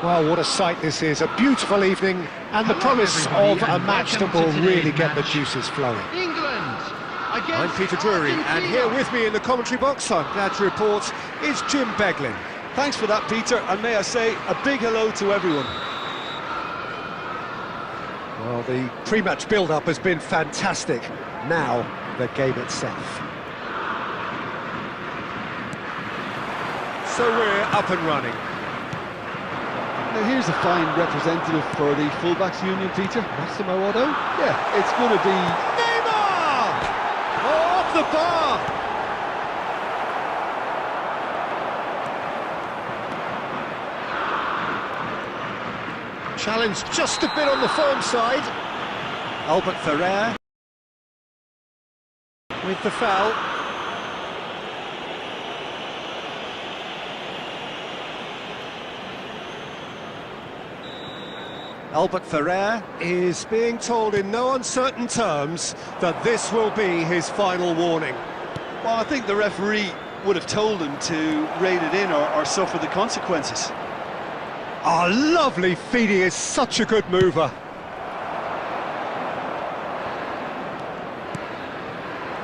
Well, what a sight this is. A beautiful evening and the promise of a match that will really get the juices flowing. England against I'm Peter Drury, and here with me in the commentary box, I'm glad to report, is Jim Beglin. Thanks for that, Peter, and may I say a big hello to everyone. Well, the pre-match build-up has been fantastic. Now, the game itself. So we're up and running. Now here's a fine representative for the fullbacks union, Peter. Massimo Otto. Yeah, it's going to be... Neymar! Oh, off the bar! Challenge just a bit on the firm side. Albert Ferrer with the foul. Albert Ferrer is being told in no uncertain terms that this will be his final warning. Well, I think the referee would have told him to rein it in or suffer the consequences. Oh, lovely feed, he is such a good mover.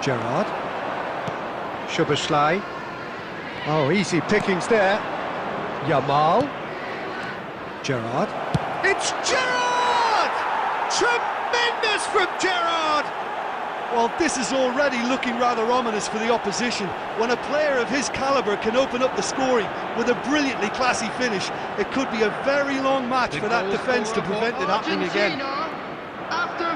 Gerrard. Szoboszlai. Oh, easy pickings there. Yamal. Gerrard. It's Gerrard! Tremendous from Gerrard! Well, this is already looking rather ominous for the opposition. When a player of his calibre can open up the scoring with a brilliantly classy finish, it could be a very long match for that defence to prevent it happening again.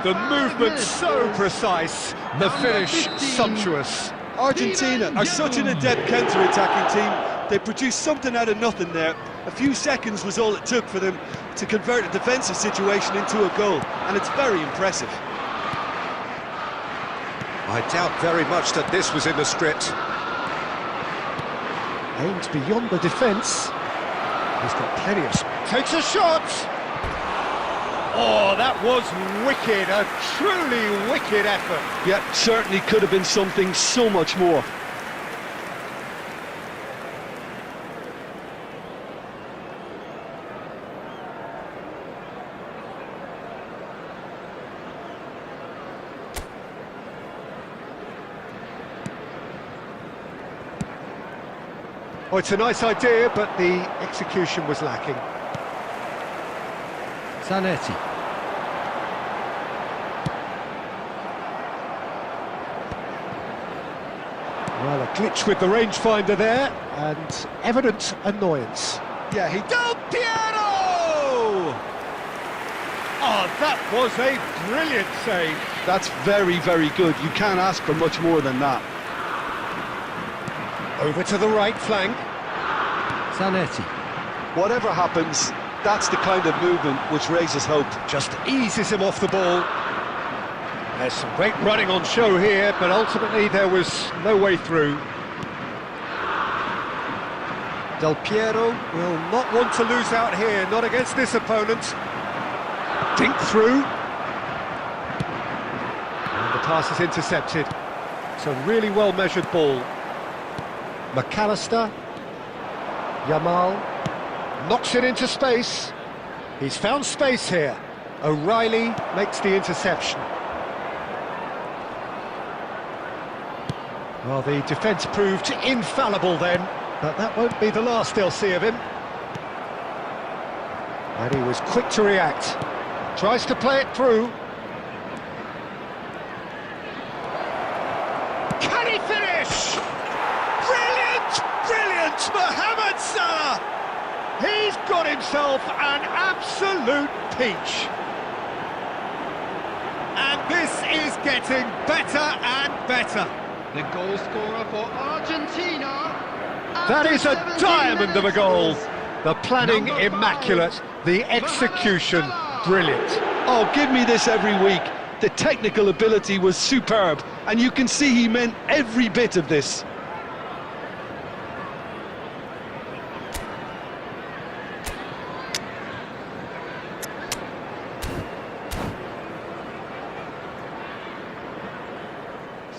The movement so precise, the finish sumptuous. Argentina are such an adept counter-attacking team. They produced something out of nothing there. A few seconds was all it took for them to convert a defensive situation into a goal, and it's very impressive. I doubt very much that this was in the script. Aimed beyond the defence. He's got plenty of... Takes a shot! Oh, that was wicked, a truly wicked effort. Yeah, certainly could have been something so much more. Oh, it's a nice idea, but the execution was lacking. Zanetti. Well, a glitch with the rangefinder there, and evident annoyance. Yeah, he... Del Piero! Oh, that was a brilliant save. That's very, very good. You can't ask for much more than that. Over to the right flank. Zanetti. Whatever happens, that's the kind of movement which raises hope. Just eases him off the ball. There's some great running on show here, but ultimately there was no way through. Del Piero will not want to lose out here, not against this opponent. Dink through. And the pass is intercepted. It's a really well-measured ball. McAllister. Yamal. Knocks it into space. He's found space here. O'Reilly makes the interception. Well, the defence proved infallible then, but that won't be the last they'll see of him. And he was quick to react. Tries to play it through. Can he finish? Brilliant! Brilliant! Mohamed Salah! He's got himself an absolute peach. And this is getting better and better. the goal scorer for Argentina. That is a diamond of a goal. The planning immaculate, the execution brilliant. Oh, give me this every week. The technical ability was superb, and you can see he meant every bit of this.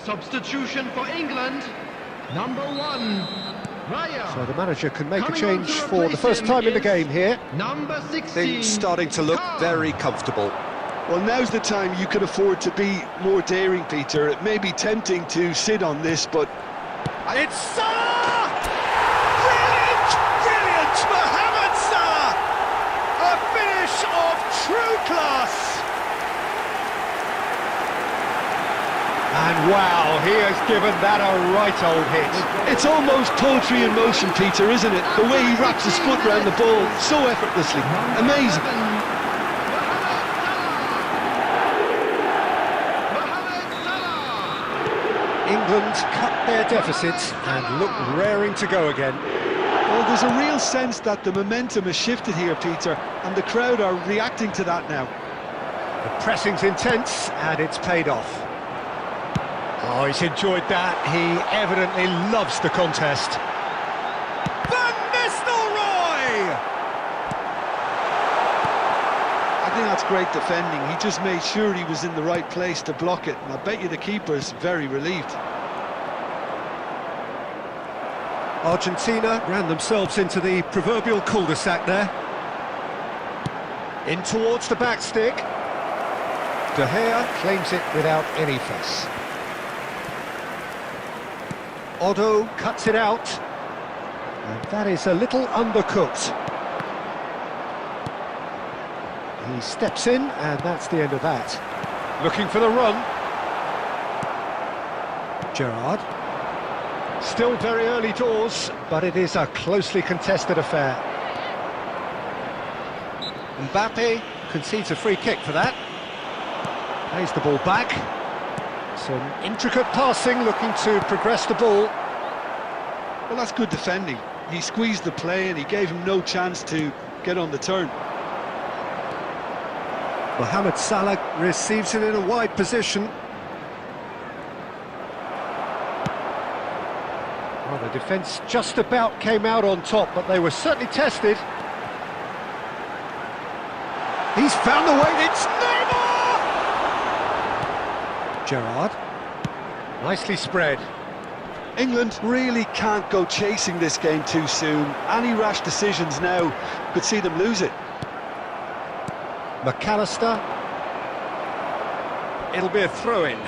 Substitution for England, number 1. So the manager can make a Coming change on to for the replace first him time in the is game here. Number 16. Things starting to look very comfortable. Well, now's the time you could afford to be more daring, Peter. It may be tempting to sit on this, but... It's Salah! Brilliant! Brilliant! Mohamed Salah! A finish of true class! And wow, he has given that a right old hit. It's almost poetry in motion, Peter, isn't it? The way he wraps his foot around the ball so effortlessly. Amazing. England cut their deficits and look raring to go again. Well, there's a real sense that the momentum has shifted here, Peter, and the crowd are reacting to that now. The pressing's intense and it's paid off. Oh, he's enjoyed that. He evidently loves the contest. Van Nistelrooy! I think that's great defending. He just made sure he was in the right place to block it, and I bet you the keeper's very relieved. Argentina ran themselves into the proverbial cul-de-sac there. In towards the back stick. De Gea claims it without any fuss. Otto cuts it out, and that is a little undercooked. He steps in, and that's the end of that. Looking for the run. Gerrard. Still very early doors, but it is a closely contested affair. Mbappe concedes a free kick for that. Plays the ball back. Some intricate passing, looking to progress the ball. Well, that's good defending. He squeezed the play and he gave him no chance to get on the turn. Mohamed Salah receives it in a wide position. Well, the defence just about came out on top, but they were certainly tested. He's found the way, it's Neymar! Gerrard, nicely spread. England really can't go chasing this game too soon. Any rash decisions now could see them lose it. McAllister. It'll be a throw-in.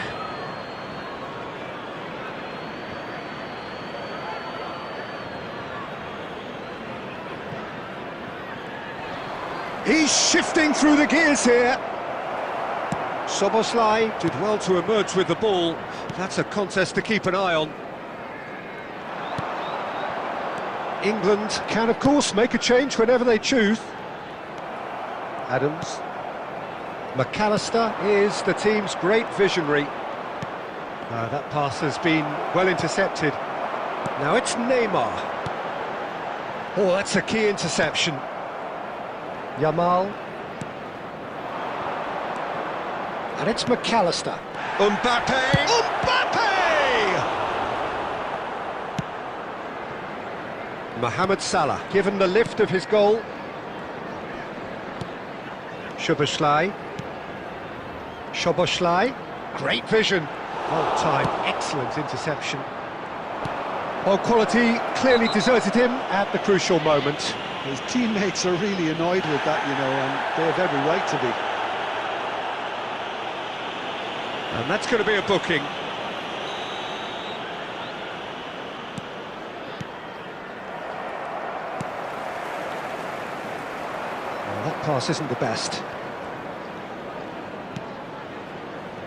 He's shifting through the gears here. Szoboszlai did well to emerge with the ball. That's a contest to keep an eye on. England can, of course, make a change whenever they choose. Adams. McAllister is the team's great visionary. That pass has been well intercepted. Now it's Neymar. Oh, that's a key interception. Yamal. And it's McAllister. Mbappe! Mbappe! Mohamed Salah, given the lift of his goal. Szoboszlai. Great vision. Well timed, excellent interception. Well, quality clearly deserted him at the crucial moment. His teammates are really annoyed with that, you know, and they have every right to be. And that's going to be a booking. Well, that pass isn't the best.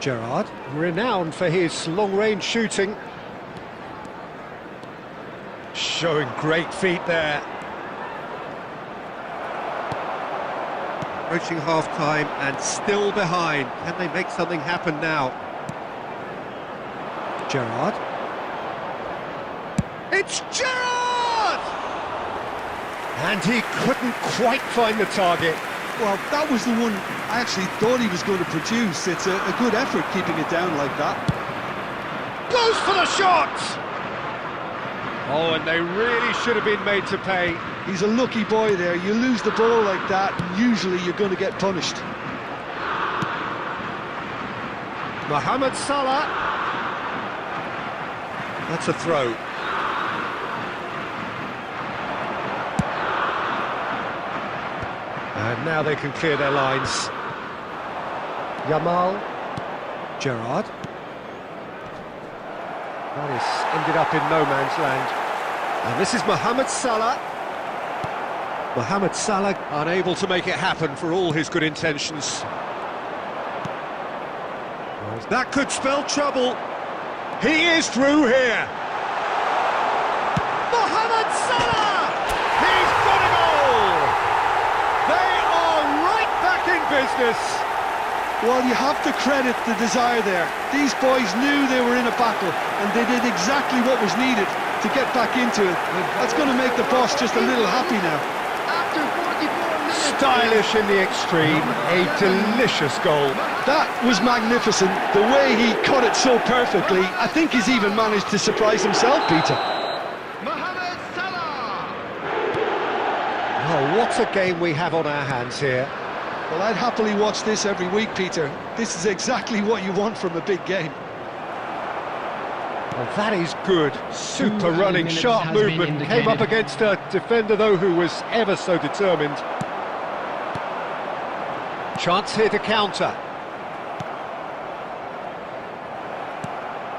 Gerrard, renowned for his long-range shooting. Showing great feet there. Approaching half-time and still behind. Can they make something happen now? Gerrard. It's Gerrard! And he couldn't quite find the target. Well, that was the one I actually thought he was going to produce. It's a good effort keeping it down like that. Goes for the shot! Oh, and they really should have been made to pay. He's a lucky boy there. You lose the ball like that, and usually you're going to get punished. Mohamed Salah. That's a throw. And now they can clear their lines. Yamal. Gerrard. That is ended up in no man's land. And this is Mohamed Salah. Mohamed Salah unable to make it happen for all his good intentions. Well, that could spell trouble. He is through here. Mohamed Salah! He's got a goal! They are right back in business. Well, you have to credit the desire there. These boys knew they were in a battle, and they did exactly what was needed to get back into it. That's going to make the boss just a little happy now. After 44 minutes... Stylish in the extreme, a delicious goal. That was magnificent. The way he cut it so perfectly. I think he's even managed to surprise himself, Peter. Mohamed Salah! Oh, what a game we have on our hands here. Well, I'd happily watch this every week, Peter. This is exactly what you want from a big game. Well, that is good. Super running, minutes sharp has been movement. Came up indicated. against a defender, though, who was ever so determined. Chance here to counter.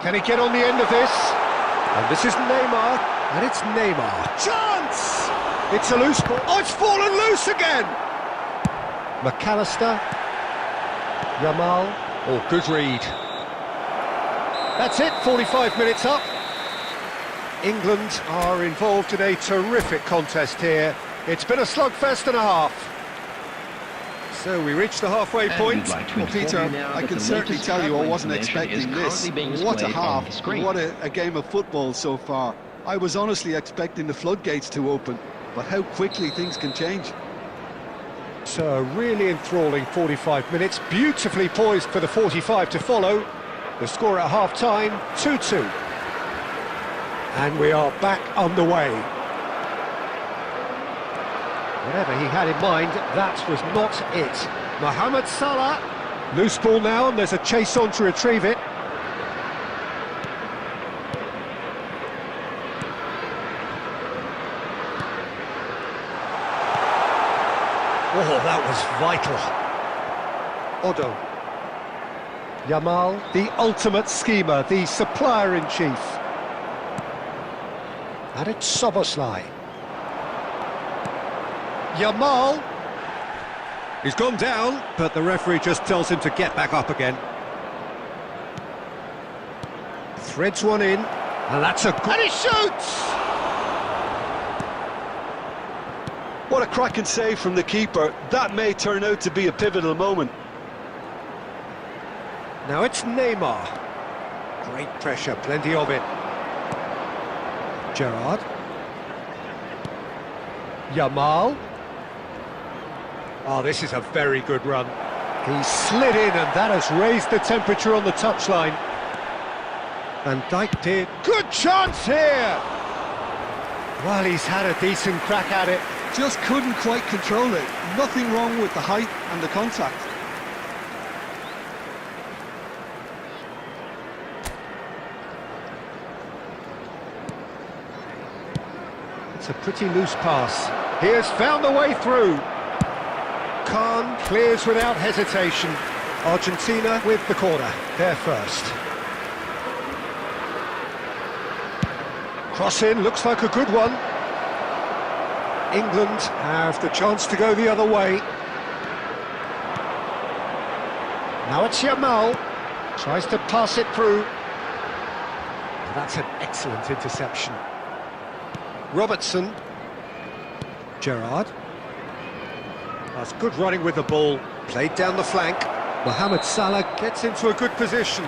Can he get on the end of this? And this is Neymar, and it's Neymar. Chance! It's a loose ball. Oh, it's fallen loose again! McAllister. Yamal. Oh, good read. That's it, 45 minutes up. England are involved in a terrific contest here. It's been a slugfest and a half. So we reached the halfway point. Well, Peter, I can certainly tell you I wasn't expecting this. What a half, what a game of football so far. I was honestly expecting the floodgates to open, but how quickly things can change. So a really enthralling 45 minutes, beautifully poised for the 45 to follow. The score at half-time, 2-2. And we are back underway. Whatever he had in mind, that was not it. Mohamed Salah. Loose ball now, and there's a chase on to retrieve it. Oh, that was vital. Odo. Yamal, the ultimate schemer, the supplier-in-chief. And it's Szoboszlai. Yamal. He's gone down, but the referee just tells him to get back up again. Threads one in, and that's a good... And he shoots! What a cracking save from the keeper. That may turn out to be a pivotal moment. Now it's Neymar. Great pressure, plenty of it. Gerrard. Yamal. Oh, this is a very good run. He slid in, and that has raised the temperature on the touchline. Van Dijk did. Good chance here! Well, he's had a decent crack at it. Just couldn't quite control it. Nothing wrong with the height and the contact. It's a pretty loose pass. He has found a way through. Khan clears without hesitation. Argentina with the corner. They're first. Cross in, looks like a good one. England have the chance to go the other way. Now it's Yamal. Tries to pass it through. That's an excellent interception. Robertson. Gerrard. That's good running with the ball. Played down the flank. Mohamed Salah gets into a good position.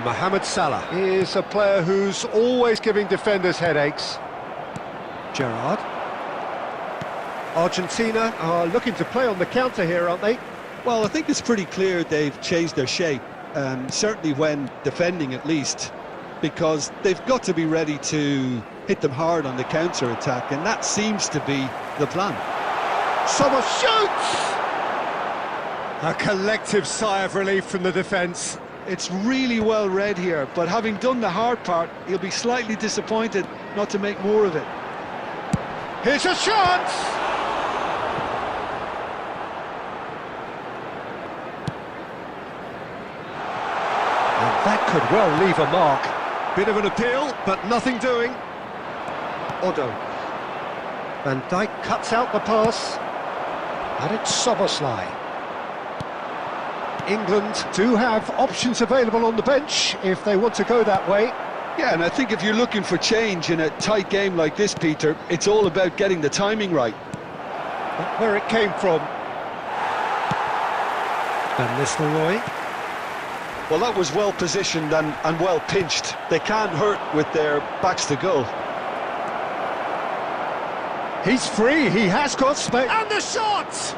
Mohamed Salah is a player who's always giving defenders headaches. Gerrard. Argentina are looking to play on the counter here, aren't they? Well, I think it's pretty clear they've changed their shape, certainly when defending at least, because they've got to be ready to hit them hard on the counter-attack, and that seems to be the plan. Sommer shoots! A collective sigh of relief from the defence. It's really well read here, but having done the hard part, he'll be slightly disappointed not to make more of it. Here's a chance! And that could well leave a mark. Bit of an appeal, but nothing doing. Odo. Van Dijk cuts out the pass. And it's Szoboszlai. England do have options available on the bench if they want to go that way. Yeah, and I think if you're looking for change in a tight game like this, Peter, it's all about getting the timing right. Not where it came from. Van Nistelrooy. Well, that was well positioned and well pinched. They can't hurt with their backs to goal. He's free, he has got space. And the shot!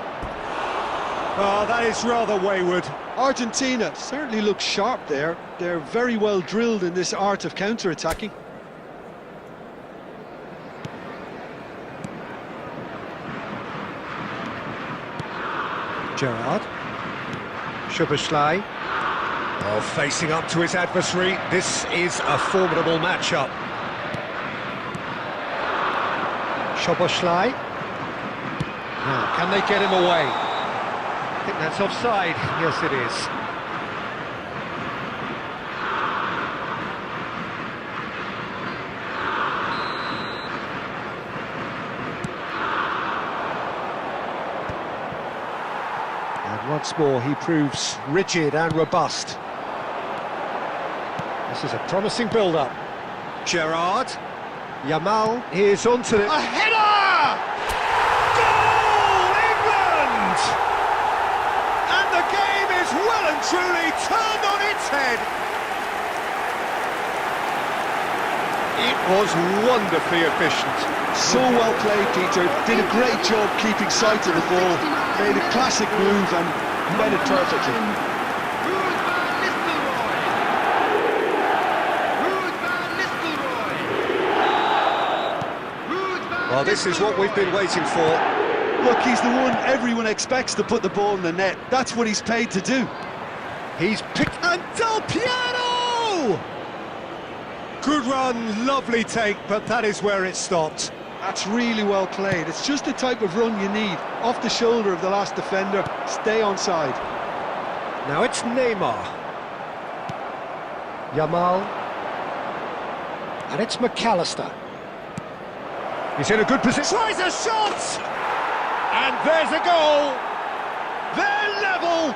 Oh, that is rather wayward. Argentina certainly looks sharp there. They're very well drilled in this art of counter-attacking. Gerrard. Szoboszlai. Oh, facing up to his adversary. This is a formidable matchup. Szoboszlai. Now, can they get him away? I think that's offside. Yes, it is. And once more, he proves rigid and robust. This is a promising build-up. Gerrard. Yamal is onto it. A header! Goal, England! And the game is well and truly turned on its head. It was wonderfully efficient. So well played, Peter. Did a great job keeping sight of the ball. Made a classic move and made it perfectly. Well, this is what we've been waiting for. Look, he's the one everyone expects to put the ball in the net. That's what he's paid to do. He's picked... And Del Piero! Good run, lovely take, but that is where it stopped. That's really well played. It's just the type of run you need. Off the shoulder of the last defender, stay onside. Now it's Neymar. Yamal. And it's McAllister. He's in a good position. Tries a shot! And there's a goal! They're level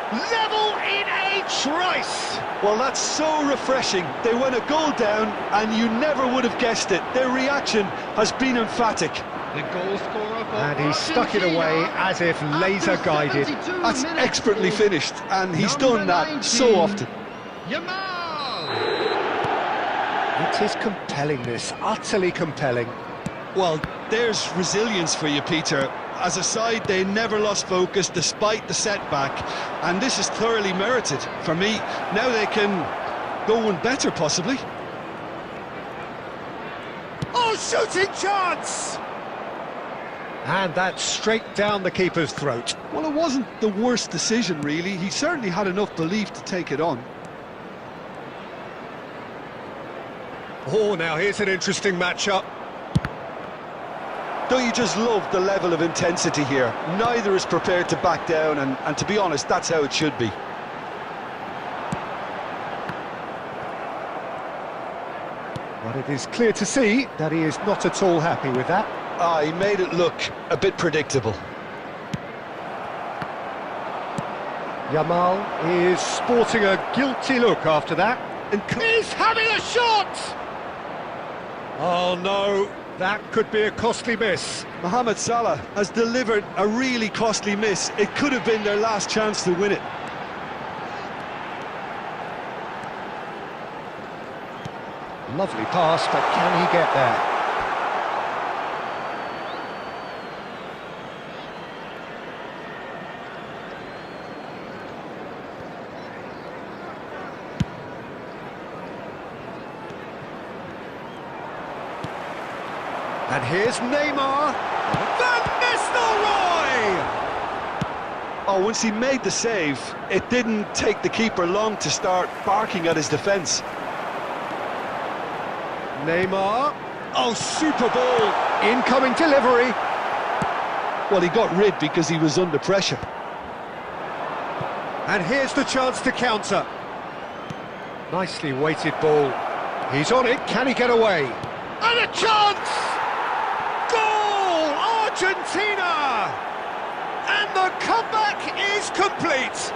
in a trice! Well, that's so refreshing. They went a goal down and you never would have guessed it. Their reaction has been emphatic. The goal scorer for And he stuck it away as if laser-guided. That's expertly finished, and he's done that so often. Yamal! It is compelling, this, utterly compelling. Well, there's resilience for you, Peter. As a side, they never lost focus despite the setback, and this is thoroughly merited. For me, now they can go one better, possibly. Oh, shooting chance! And that's straight down the keeper's throat. Well, it wasn't the worst decision, really. He certainly had enough belief to take it on. Oh, now here's an interesting matchup. Don't you just love the level of intensity here? Neither is prepared to back down, and to be honest, that's how it should be. But it is clear to see that he is not at all happy with that. He made it look a bit predictable. Yamal is sporting a guilty look after that. And he's having a shot! Oh no, that could be a costly miss. Mohamed Salah has delivered a really costly miss. It could have been their last chance to win it. Lovely pass, but can he get there? And here's Neymar. Van Nistelrooy! Oh, once he made the save, it didn't take the keeper long to start barking at his defence. Neymar. Oh, super ball. Incoming delivery. Well, he got rid because he was under pressure. And here's the chance to counter. Nicely weighted ball. He's on it. Can he get away? And a chance! Goal! Argentina! And the comeback is complete.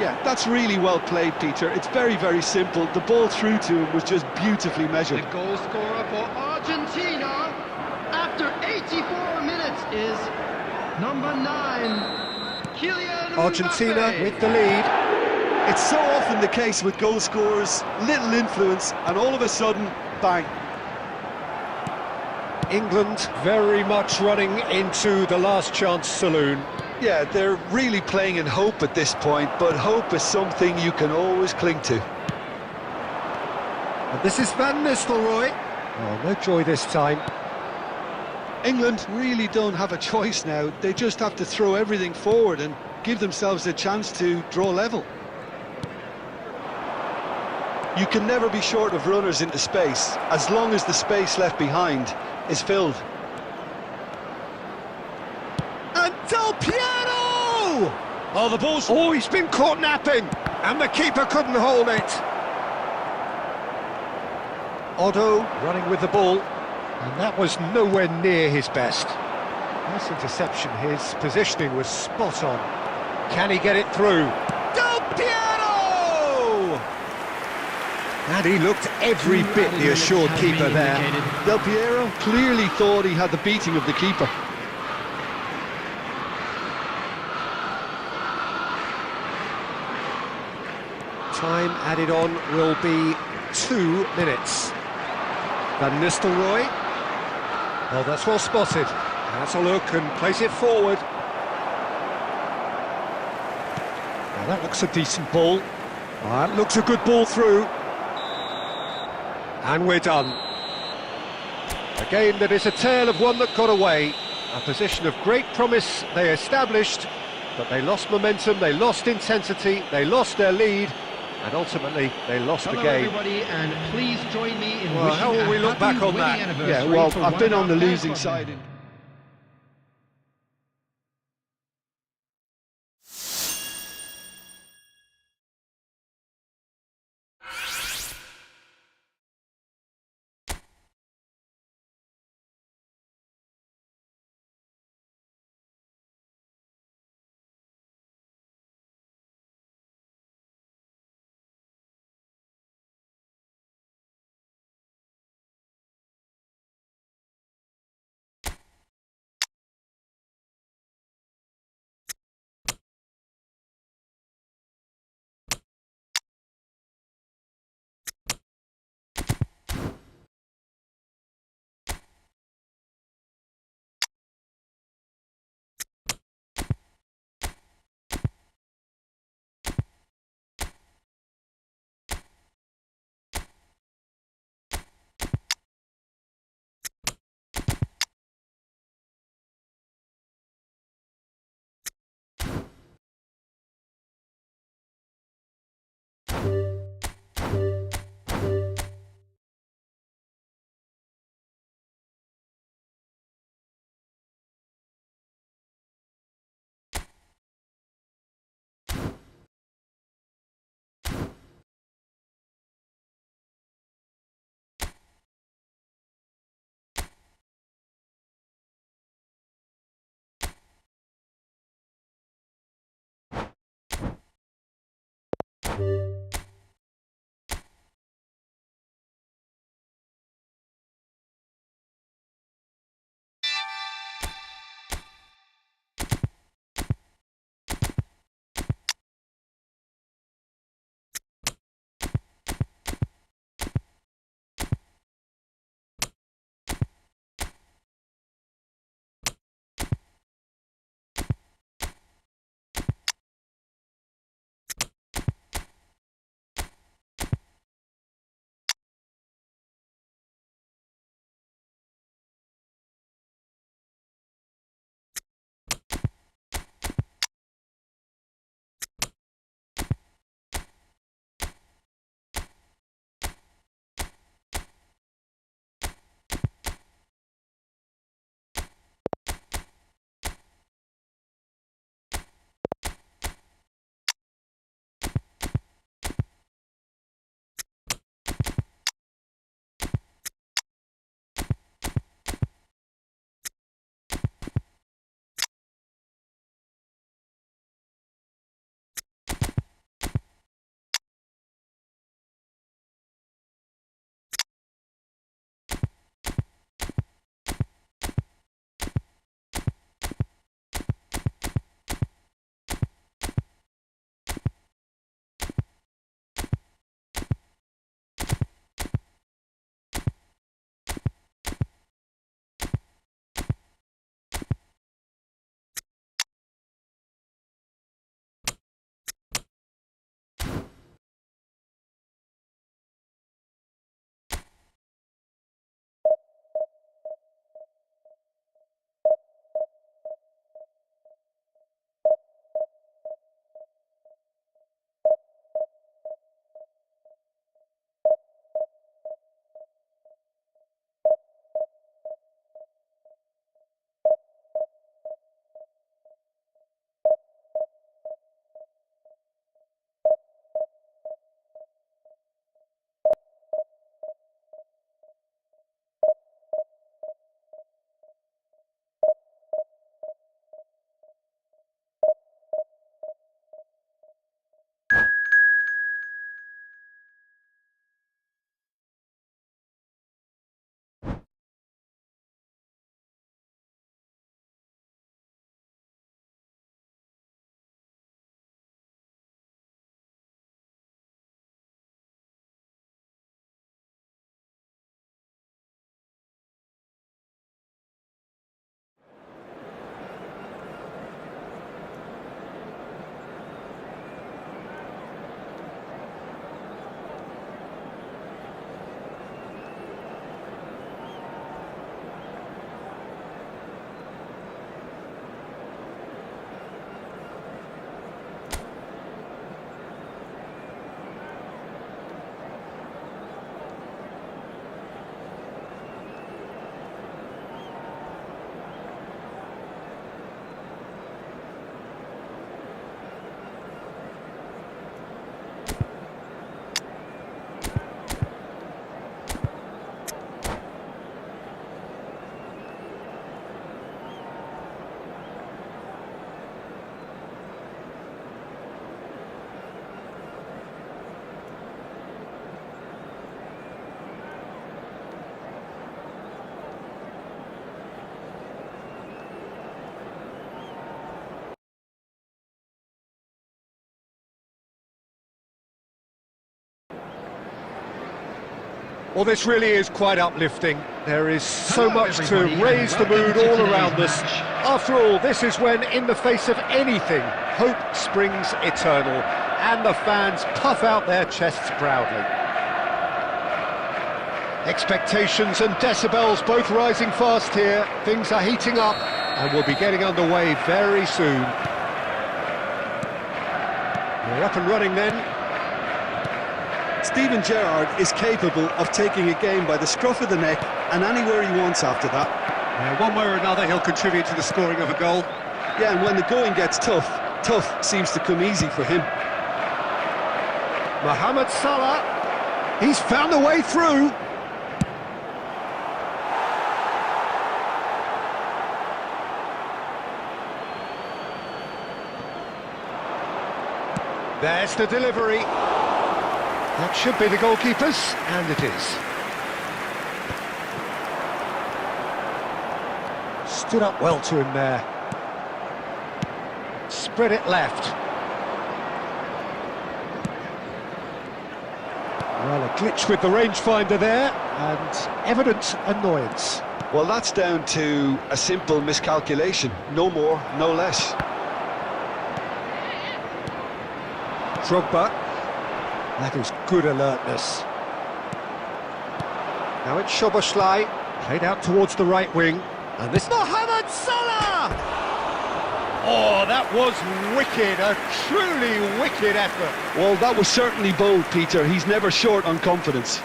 Yeah, that's really well played, Peter. It's very, very simple. The ball through to him was just beautifully measured. The goal scorer for Argentina after 84 minutes is number 9, Kylian Argentina Mbappe. with the lead. It's so often the case with goal scorers, little influence, and all of a sudden, bang. England very much running into the last chance saloon. Yeah, they're really playing in hope at this point, but hope is something you can always cling to. And this is Van Nistelrooy. Oh, no joy this time. England really don't have a choice now. They just have to throw everything forward and give themselves a chance to draw level. You can never be short of runners into space, as long as the space left behind is filled. And Del Piero! Oh, the ball's... Oh, he's been caught napping, and the keeper couldn't hold it. Otto running with the ball, and that was nowhere near his best. Nice interception, his positioning was spot on. Can he get it through? Del Piero! And he looked every bit the assured keeper there. Del Piero clearly thought he had the beating of the keeper. Time added on will be 2 minutes. Van Nistelrooy. Oh, that's well spotted. Has a look and plays it forward. Now that looks a decent ball. That looks a good ball through. And we're done. A game that is a tale of one that got away. A position of great promise they established, but they lost momentum, they lost intensity, they lost their lead, and ultimately they lost the Hello game. everybody, and please join me in Well, wishing how will we a look happy back on wedding that? anniversary Yeah, well, for I've one been of on the our losing fans. side. Well, this really is quite uplifting. There is so Hello, much to everybody, raise and the mood welcome to all today's around us. match. After all, this is when, in the face of anything, hope springs eternal, and the fans puff out their chests proudly. Expectations and decibels both rising fast here. Things are heating up, and we'll be getting underway very soon. We're up and running then. Steven Gerrard is capable of taking a game by the scruff of the neck and anywhere he wants after that. One way or another, he'll contribute to the scoring of a goal. Yeah, and when the going gets tough, tough seems to come easy for him. Mohamed Salah, he's found a way through. There's the delivery. That should be the goalkeeper's, and it is. Stood up well to him there. Spread it left. Well, a glitch with the rangefinder there, and evident annoyance. Well, that's down to a simple miscalculation. No more, no less. Drogba. That is good alertness. Now it's Szoboszlai, played out towards the right wing, and this Mohamed Salah! Oh, that was wicked, a truly wicked effort. Well, that was certainly bold, Peter. He's never short on confidence.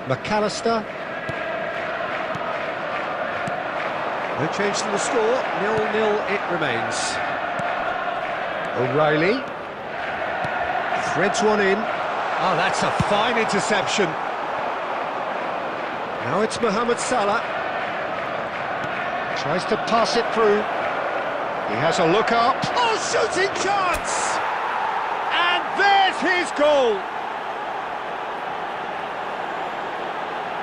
McAllister. No change to the score, 0-0 it remains. O'Reilly. Threads one in. Oh, that's a fine interception. Now it's Mohamed Salah. Tries to pass it through. He has a look up. Oh, shooting chance! And there's his goal!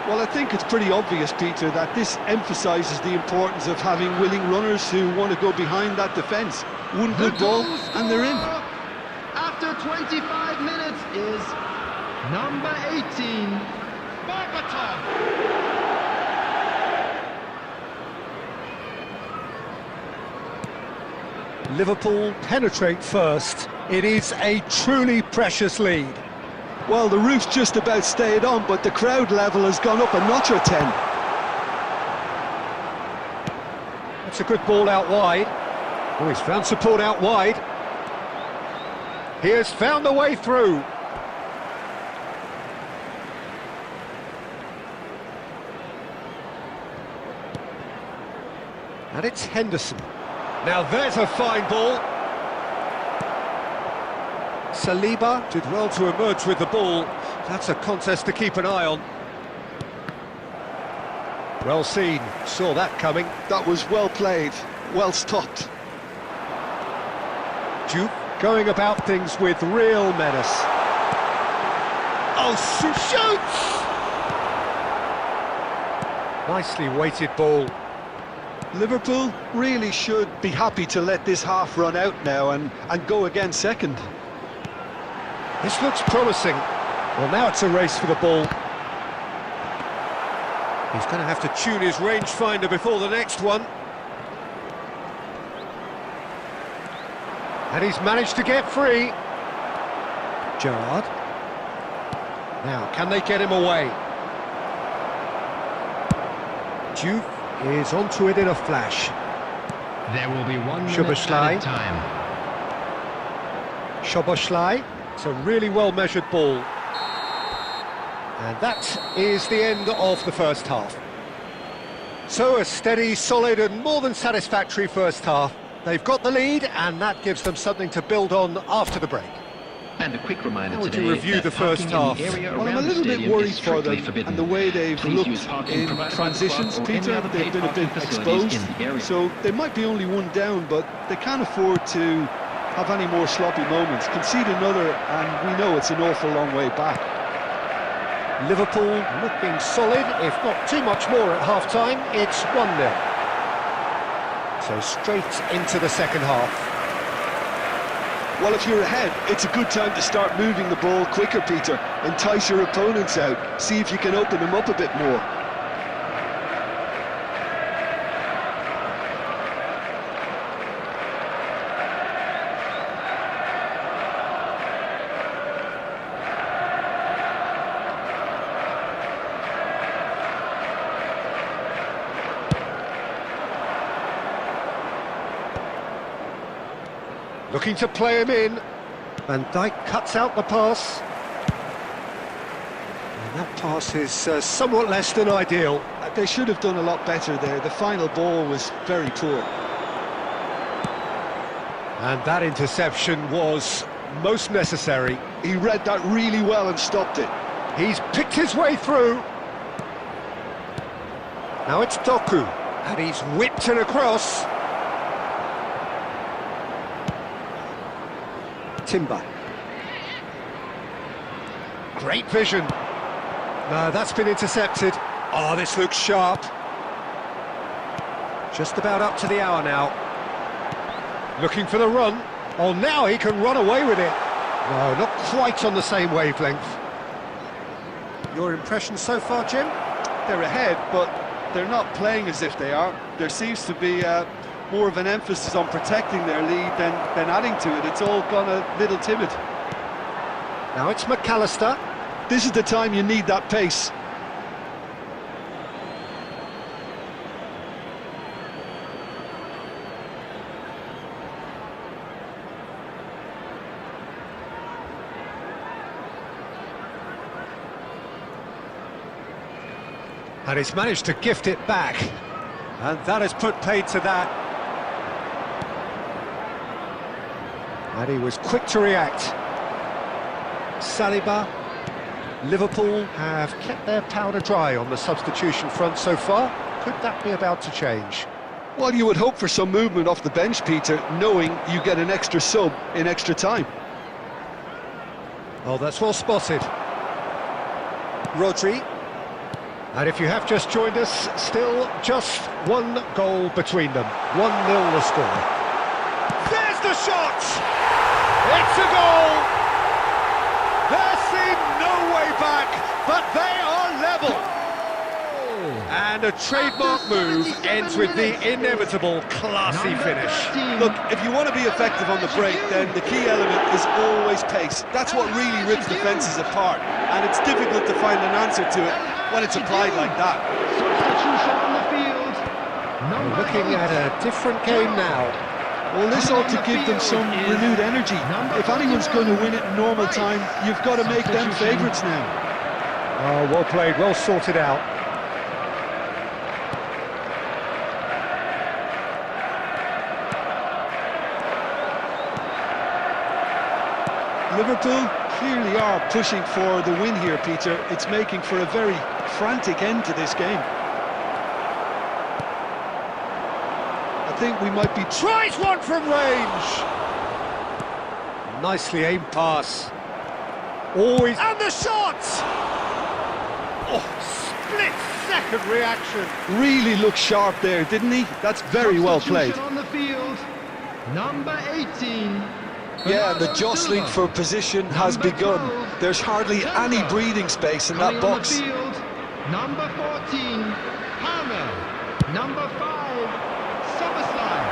Well, I think it's pretty obvious, Peter, that this emphasises the importance of having willing runners who want to go behind that defence. One good ball, and they're in. After 25 minutes is number 18, Berbatov. Liverpool penetrate first. It is a truly precious lead. Well, the roof's just about stayed on, but the crowd level has gone up a notch or 10. That's a good ball out wide. Oh, he's found support out wide. He has found the way through. And it's Henderson. Now there's a fine ball. Saliba did well to emerge with the ball. That's a contest to keep an eye on. Well seen, saw that coming. That was well played, well stopped. Duke going about things with real menace. Oh, shoots! Nicely weighted ball. Liverpool really should be happy to let this half run out now and go again second. This looks promising. Well, now it's a race for the ball. He's going to have to tune his rangefinder before the next one. And he's managed to get free. Gerrard. Now, can they get him away? Duke is onto it in a flash. There will be 1 minute Szoboszlai. added time. Szoboszlai. It's a really well-measured ball. And that is the end of the first half. So a steady, solid and more than satisfactory first half. They've got the lead and that gives them something to build on after the break. And a quick reminder How would today you review that the first parking in half? the area Well, I'm a around the little bit stadium worried is for strictly them forbidden. and the way they've Please looked use parking in provided by the transitions, club or any Peter. other They've paid been a parking bit facilities exposed, in the area. so they might be only one down, but they can't afford to have any more sloppy moments. Concede another, and we know it's an awful long way back. Liverpool looking solid, if not too much more at half-time. It's 1-0. So straight into the second half. Well, if you're ahead, it's a good time to start moving the ball quicker, Peter. Entice your opponents out. See if you can open them up a bit more. Looking to play him in. Van Dijk cuts out the pass. And that pass is somewhat less than ideal. They should have done a lot better there. The final ball was very poor. And that interception was most necessary. He read that really well and stopped it. He's picked his way through. Now it's Doku. And he's whipped it across. Timber. Great vision. No, that's been intercepted. Oh, this looks sharp. Just about up to the hour now. Looking for the run. Oh, now he can run away with it. No, not quite on the same wavelength. Your impression so far, Jim? They're ahead, but they're not playing as if they are. There seems to be more of an emphasis on protecting their lead than adding to it. It's all gone a little timid. Now it's McAllister. This is the time you need that pace. And he's managed to gift it back. And that has put paid to that. And he was quick to react. Saliba. Liverpool have kept their powder dry on the substitution front so far. Could that be about to change? Well, you would hope for some movement off the bench, Peter, knowing you get an extra sub in extra time. Oh, that's well spotted. Rodri. And if you have just joined us, still just one goal between them. 1-0 the score. There's the shot! It's a goal! There seemed no way back, but they are level. And a trademark move ends with the inevitable classy finish. Look, if you want to be effective on the break, then the key element is always pace. That's what really rips defences apart, and it's difficult to find an answer to it when it's applied like that. Substitution on the field. We're looking at a different game now. Well, this ought to give them some renewed energy. If anyone's going to win it in normal time, you've got to make them favourites now. Oh, well played, well sorted out. Liverpool clearly are pushing for the win here, Peter. It's making for a very frantic end to this game. I think we might be... Tries one from range! Nicely aimed pass. Always... And the shot! Oh, split-second reaction. Really looked sharp there, didn't he? That's very well played. On the field. Number 18. Yeah, the jostling for position has begun. There's hardly any breathing space in that box. Number 14, Hammer. Number 5, SummerSlam.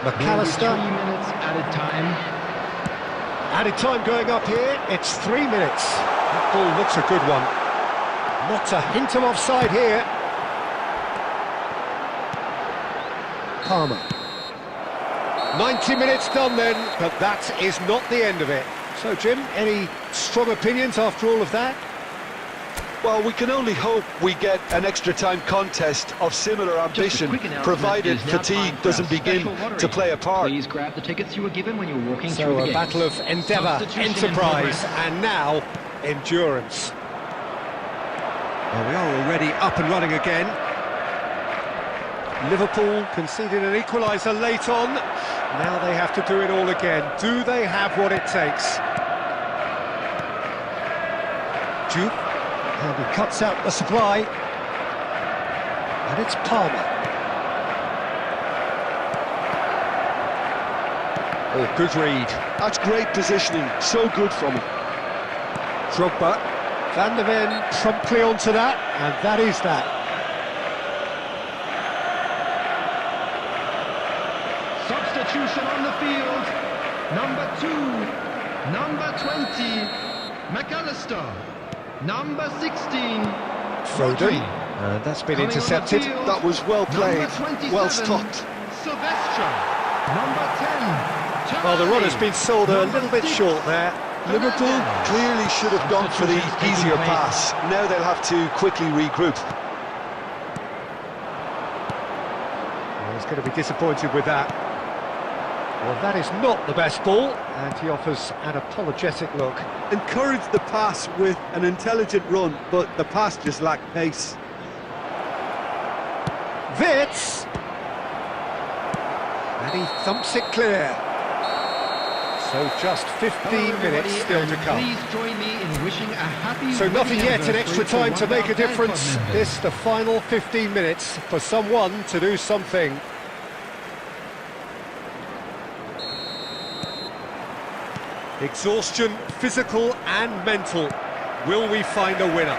McAllister. 3 minutes added time. Added time going up here. It's 3 minutes. That ball looks a good one. Not a hint of offside here. Palmer. 90 minutes done then, but that is not the end of it. So, Jim, any strong opinions after all of that? Well, we can only hope we get an extra time contest of similar ambition, provided fatigue doesn't begin to play a part. Please grab the tickets you were given when you were walking through the So, a gates. battle of endeavour, enterprise, and now endurance. Well, we are already up and running again. Liverpool conceded an equaliser late on. Now they have to do it all again. Do they have what it takes? Duke, and he cuts out the supply. And it's Palmer. Oh, good read. That's great positioning, so good from him. Drogba, Van der Ven promptly onto that, and that is that. Substitution on the field. Number 2, number 20, McAllister. Number 16, Foden, Rodri. and that's been Coming on the intercepted. field, That was well played, number 27, well stopped. Silvestre. Number 10, Well, the run has Tonali. been sold a Number little bit 6, short there. Liverpool Fernandes. clearly should have gone for the Substitutions taking easier place. pass. Now they'll have to quickly regroup. Well, he's going to be disappointed with that. Well, that is not the best ball, and he offers an apologetic look. Encouraged the pass with an intelligent run, but the pass just lacked pace. Wits! And he thumps it clear. So just 15 Hello, minutes everybody, still to and come. Please join me in wishing a happy So nothing wedding yet in extra anniversary time to one of make a our difference. Bangkok members. This the final 15 minutes for someone to do something. Exhaustion, physical and mental. Will we find a winner?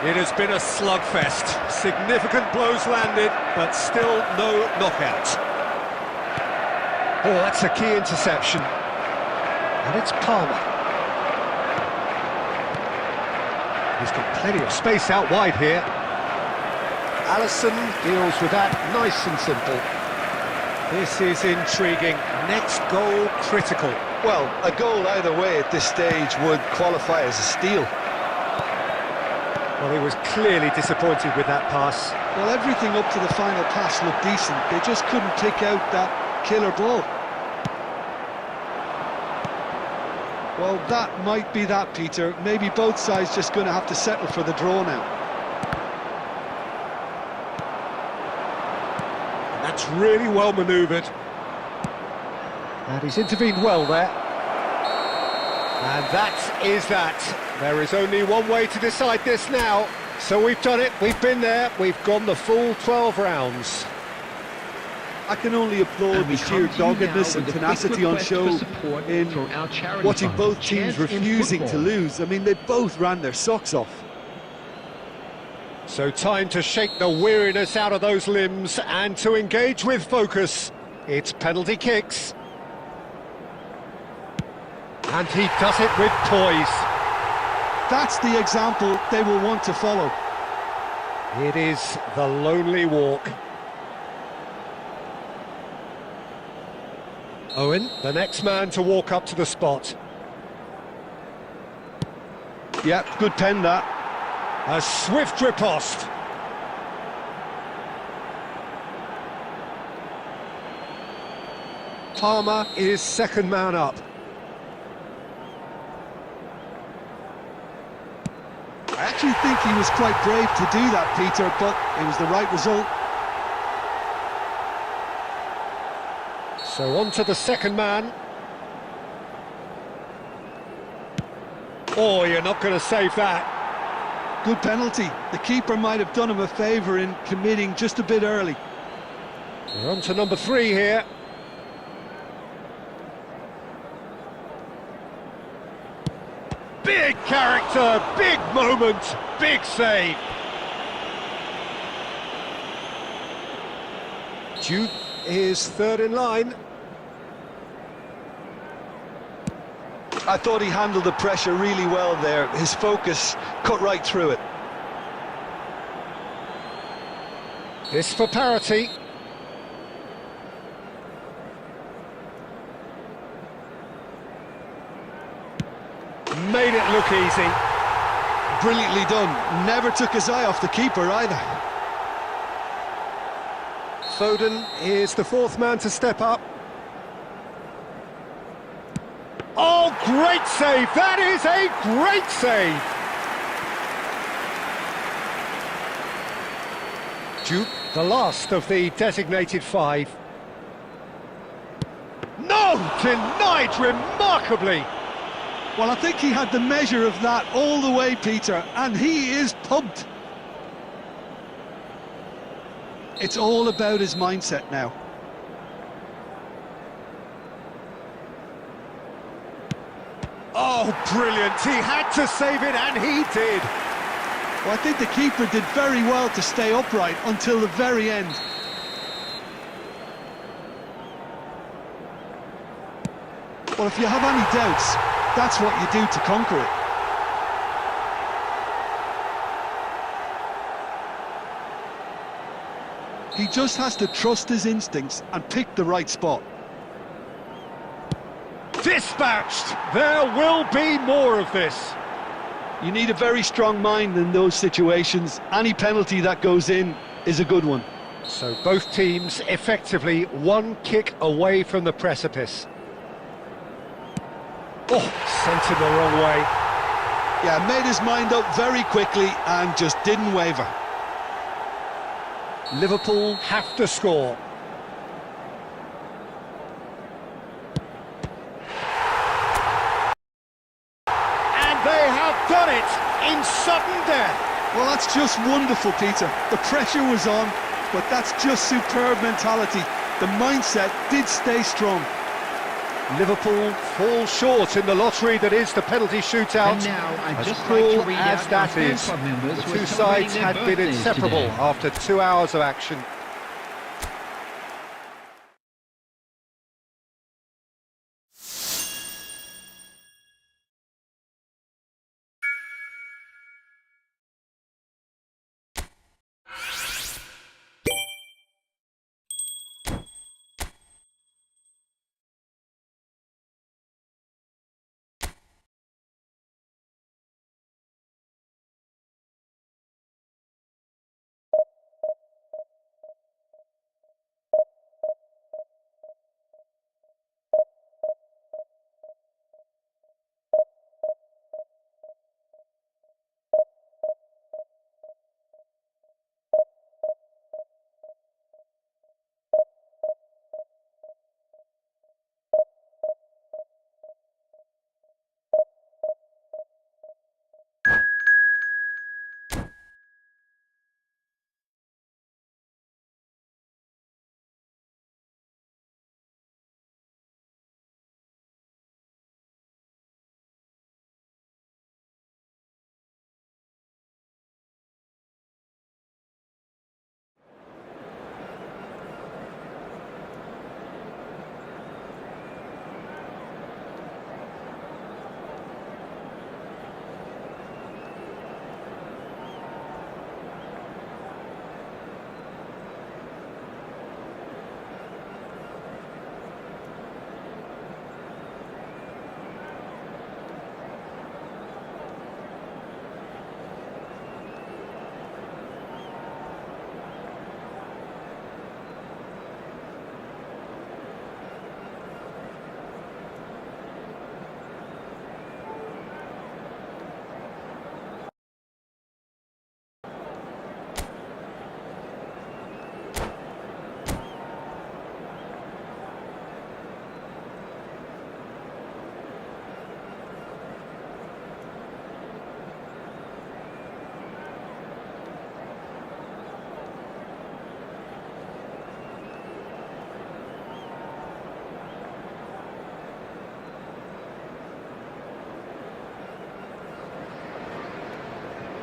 It has been a slugfest. Significant blows landed, but still no knockout. Oh, that's a key interception. And it's Palmer. He's got plenty of space out wide here. Alisson deals with that nice and simple. This is intriguing. Next goal critical. Well, a goal either way at this stage would qualify as a steal. Well, he was clearly disappointed with that pass. Well, everything up to the final pass looked decent. They just couldn't pick out that killer ball. Well, that might be that, Peter. Maybe both sides just going to have to settle for the draw now. That's really well manoeuvred. And he's intervened well there. And that is that. There is only one way to decide this now. So we've done it, we've been there, we've gone the full 12 rounds. I can only applaud And we the sheer come to you now doggedness and with a quick tenacity on request show for support in for our charity watching fund, both teams Chance in refusing to Football. lose. I mean, they both ran their socks off. So time to shake the weariness out of those limbs and to engage with focus. It's penalty kicks. And he does it with poise. That's the example they will want to follow. It is the lonely walk. Owen, the next man to walk up to the spot. Yeah, good pen that. A swift riposte. Palmer is second man up. I actually think he was quite brave to do that, Peter, but it was the right result. So on to the second man. Oh, you're not going to save that. Good penalty. The keeper might have done him a favour in committing just a bit early. We're on to number 3 here. Big character, big moment, big save. Duke is third in line. I thought he handled the pressure really well there. His focus cut right through it. This for parity. Made it look easy. Brilliantly done. Never took his eye off the keeper either. Foden is the fourth man to step up. Oh, great save! That is a great save! Duke, the last of the designated 5. No! Denied remarkably! Well, I think he had the measure of that all the way, Peter, and he is pumped. It's all about his mindset now. Oh, brilliant. He had to save it, and he did. Well, I think the keeper did very well to stay upright until the very end. Well, if you have any doubts, that's what you do to conquer it. He just has to trust his instincts and pick the right spot. Dispatched! There will be more of this. You need a very strong mind in those situations. Any penalty that goes in is a good one. So both teams effectively one kick away from the precipice. Oh, sent him the wrong way. Yeah, made his mind up very quickly and just didn't waver. Liverpool have to score. And they have done it in sudden death. Well, that's just wonderful, Peter. The pressure was on, but that's just superb mentality. The mindset did stay strong. Liverpool fall short in the lottery that is the penalty shootout. And now I'd As just like cruel to read as out that our is, club members the who are two celebrating sides their had been birthdays inseparable today. after 2 hours of action.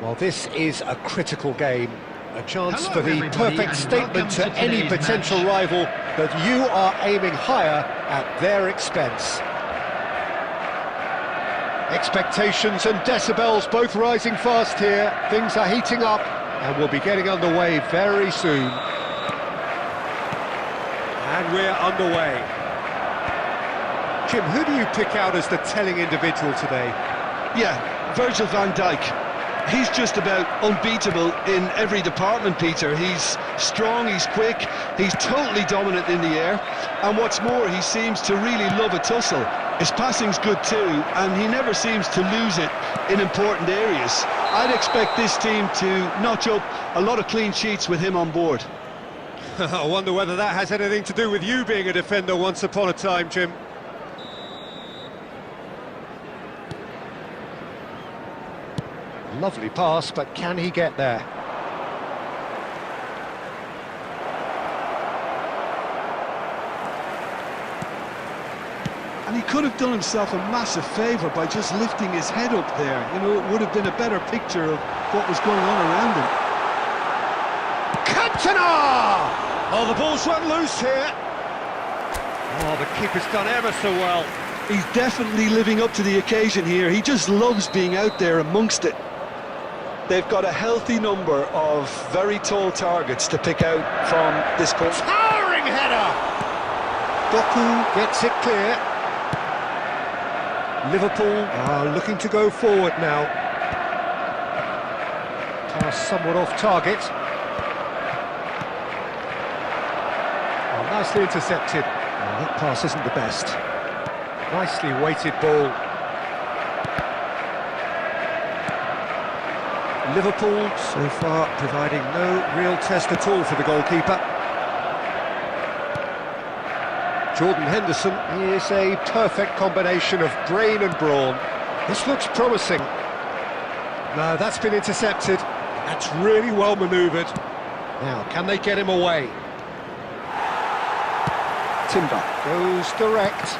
Well, this is a critical game, a chance Hello, for the everybody, perfect and statement welcome to to any today's potential match. rival that you are aiming higher at their expense. Expectations and decibels both rising fast here. Things are heating up and we'll be getting underway very soon. And we're underway. Jim, who do you pick out as the telling individual today? Yeah, Virgil van Dijk. He's just about unbeatable in every department, Peter. He's strong, he's quick, he's totally dominant in the air, and what's more, he seems to really love a tussle. His passing's good too, and he never seems to lose it in important areas. I'd expect this team to notch up a lot of clean sheets with him on board. I wonder whether that has anything to do with you being a defender once upon a time, Jim. Lovely pass, but can he get there? And he could have done himself a massive favour by just lifting his head up there. You know, it would have been a better picture of what was going on around him. Cantona! Oh, the ball's run loose here. Oh, the keeper's done ever so well. He's definitely living up to the occasion here. He just loves being out there amongst it. They've got a healthy number of very tall targets to pick out from this corner. Towering header! Doku gets it clear. Liverpool are looking to go forward now. Pass somewhat off target. Oh, nicely intercepted. Oh, that pass isn't the best. Nicely weighted ball. Liverpool so far providing no real test at all for the goalkeeper. Jordan Henderson is a perfect combination of brain and brawn. This looks promising. No, that's been intercepted. That's really well manoeuvred. Now, can they get him away? Timber goes direct.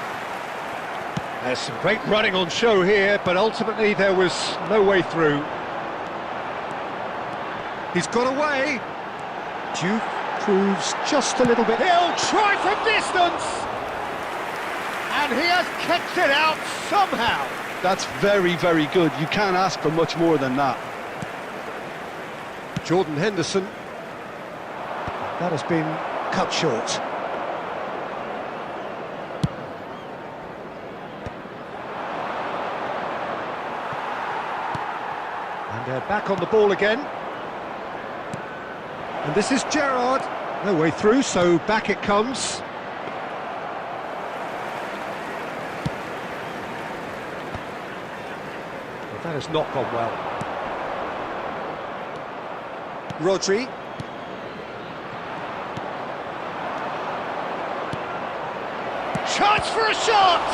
There's some great running on show here, but ultimately there was no way through. He's got away. Duke proves just a little bit. He'll try from distance! And he has kicked it out somehow. That's very, very good. You can't ask for much more than that. Jordan Henderson. That has been cut short. And they're back on the ball again. And this is Gerrard. No way through, so back it comes. Well, that has not gone well. Rodri. Chance for a shot!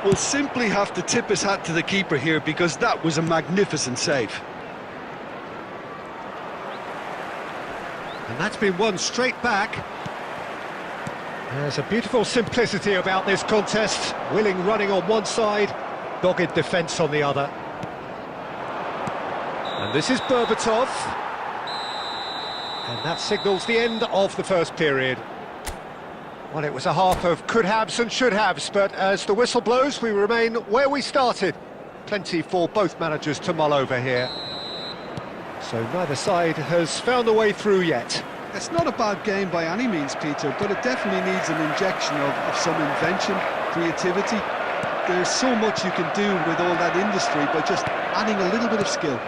We'll simply have to tip his hat to the keeper here because that was a magnificent save. And that's been won straight back. There's a beautiful simplicity about this contest. Willing running on one side, dogged defence on the other. And this is Berbatov. And that signals the end of the first period. Well, it was a half of could-haves and should-haves, but as the whistle blows, we remain where we started. Plenty for both managers to mull over here. So neither side has found the way through yet. It's not a bad game by any means, Peter, but it definitely needs an injection of some invention, creativity. There's so much you can do with all that industry by just adding a little bit of skill.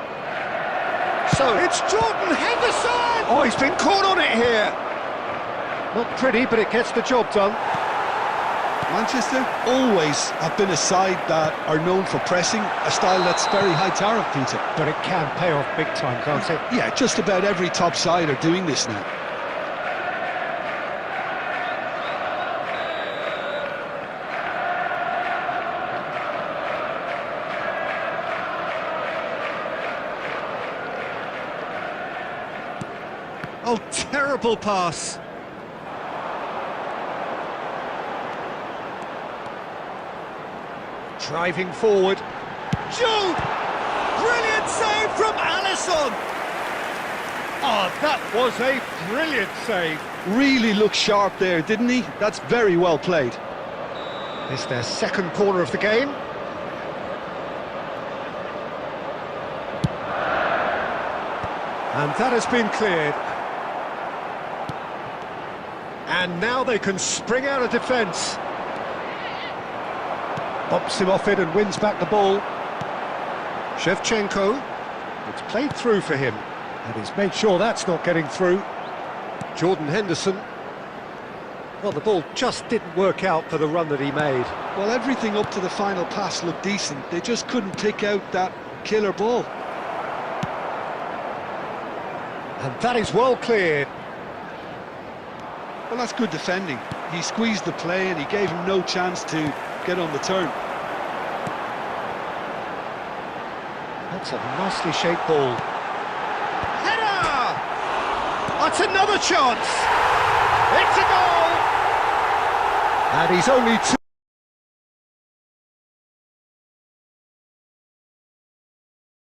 So it's Jordan Henderson! Oh, he's been caught on it here. Not pretty, but it gets the job done. Manchester always have been a side that are known for pressing, a style that's very high tariff, Peter. But it can pay off big time, can't it? Yeah, just about every top side are doing this now. Oh, terrible pass. Driving forward. Jude! Brilliant save from Alisson! Oh, that was a brilliant save. Really looked sharp there, didn't he? That's very well played. It's their second corner of the game. And that has been cleared. And now they can spring out of defence. Bumps him off it and wins back the ball. Shevchenko. It's played through for him. And he's made sure that's not getting through. Jordan Henderson. Well, the ball just didn't work out for the run that he made. Well, everything up to the final pass looked decent. They just couldn't pick out that killer ball. And that is well cleared. Well, that's good defending. He squeezed the play and he gave him no chance to get on the turn. That's a nicely shaped ball. Header! That's another chance! It's a goal! And he's only two.